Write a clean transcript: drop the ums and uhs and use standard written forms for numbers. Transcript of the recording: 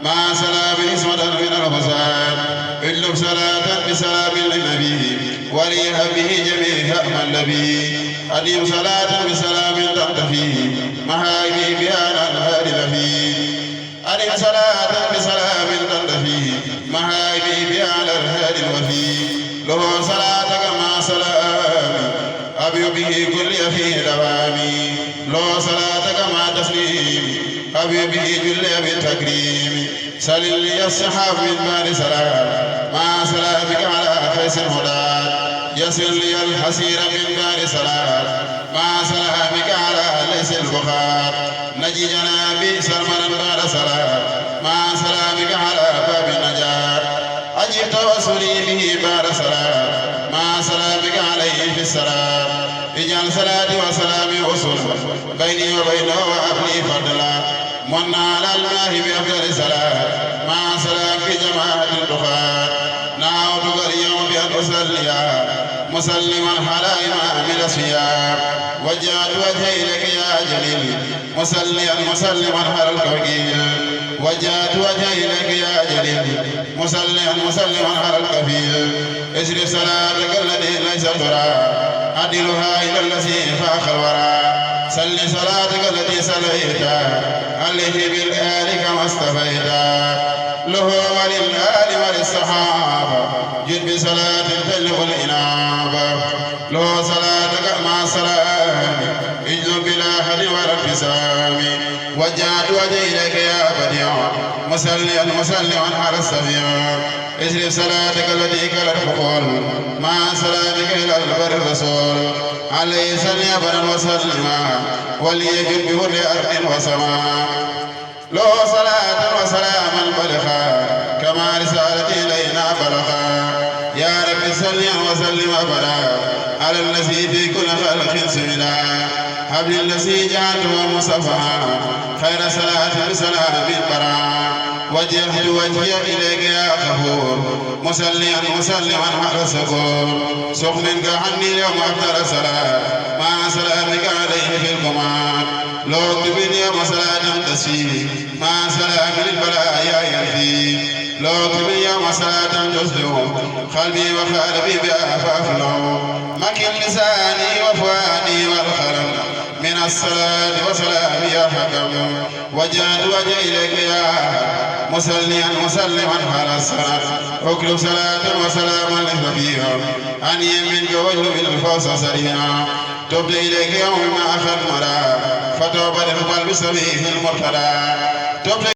مع سلام اسمة من الحسين اطلب صلاة بسلام للنبي وليها به جميع من نبي أديم صلاة بسلام تنتفي مهاجي بها الهادي لفي أديم صلاة بسلام تنتفي مهاجي بها الهادي الوفي له صلاتك مع سلام أبي به كل في دوامي له صلاتك مع تسليم أبي به جل بالتكريم سل لي السحاب من بعد سلام مع سلامك على خيس الهدى يسر لي الحسير من دار سلام مع سلامك على ليس البخار نجي جنابي سلمان دار سلام مع سلامك على باب النجار أجب توسلي به بعد سلام مع سلامك عليه في السلام اجعل صلاتي وسلامي وصلا بيني وبينه وأبني فضلا من على الله بأفضل سلام مع سلام في جماعة الدخان نعوذ اليوم بأن أصلي مسلما على إمام الأصفياء وجهت وجهي لك يا جليل مسلما على الكوكب وجهت وجهي لك يا جليل مسلما على الكفيل اشرف صلاتك التي ليس ترى عدلها إلى الذي فاخر الورى صل صلاتك التي صليتها عليه بالآل كما اصطفيتها له وللآل وللصحابة جد بصلاة تجلب الإنابة له صلاتك مع سلام اجلب بلا حد ورب سامي وجهت وجهي لك يا بديع مسلما على السبيع اشرف صلاتك التي كلت فقول مع سلامك إلى البر الرسول عليه صلي أبدا وسلما وليجد بهر أرض وسماء له صلاة وسلاما بلغا كما رسالتي إلينا بلغا يا رب صل وسلم أبدا على الذي في كل خلق سملا حبل الذي جعلته مصطفى خير صلاة بسلام البراء وجهت وجهي إليك يا غفور مسلما على الصبور سق منك عني اليوم أفضل سلام مع سلامك عليه في القمار لو تبني مسلاة تسفي مع سلام البلايا ينفي لو تبني مسلاة تسلم قلبي وقلبي بأفاف له مكن لساني وفؤادي والخلم من الصلاة وسلام يا حكم وجهت وجهي إليك يا مسلما على الصلاة أكرم صلاة وسلاما لنبيها أن يمنك وجه بالفوز سريعا تبت إليك يوم ما أخذ مرا فتوب للقلب سبيه المرتدى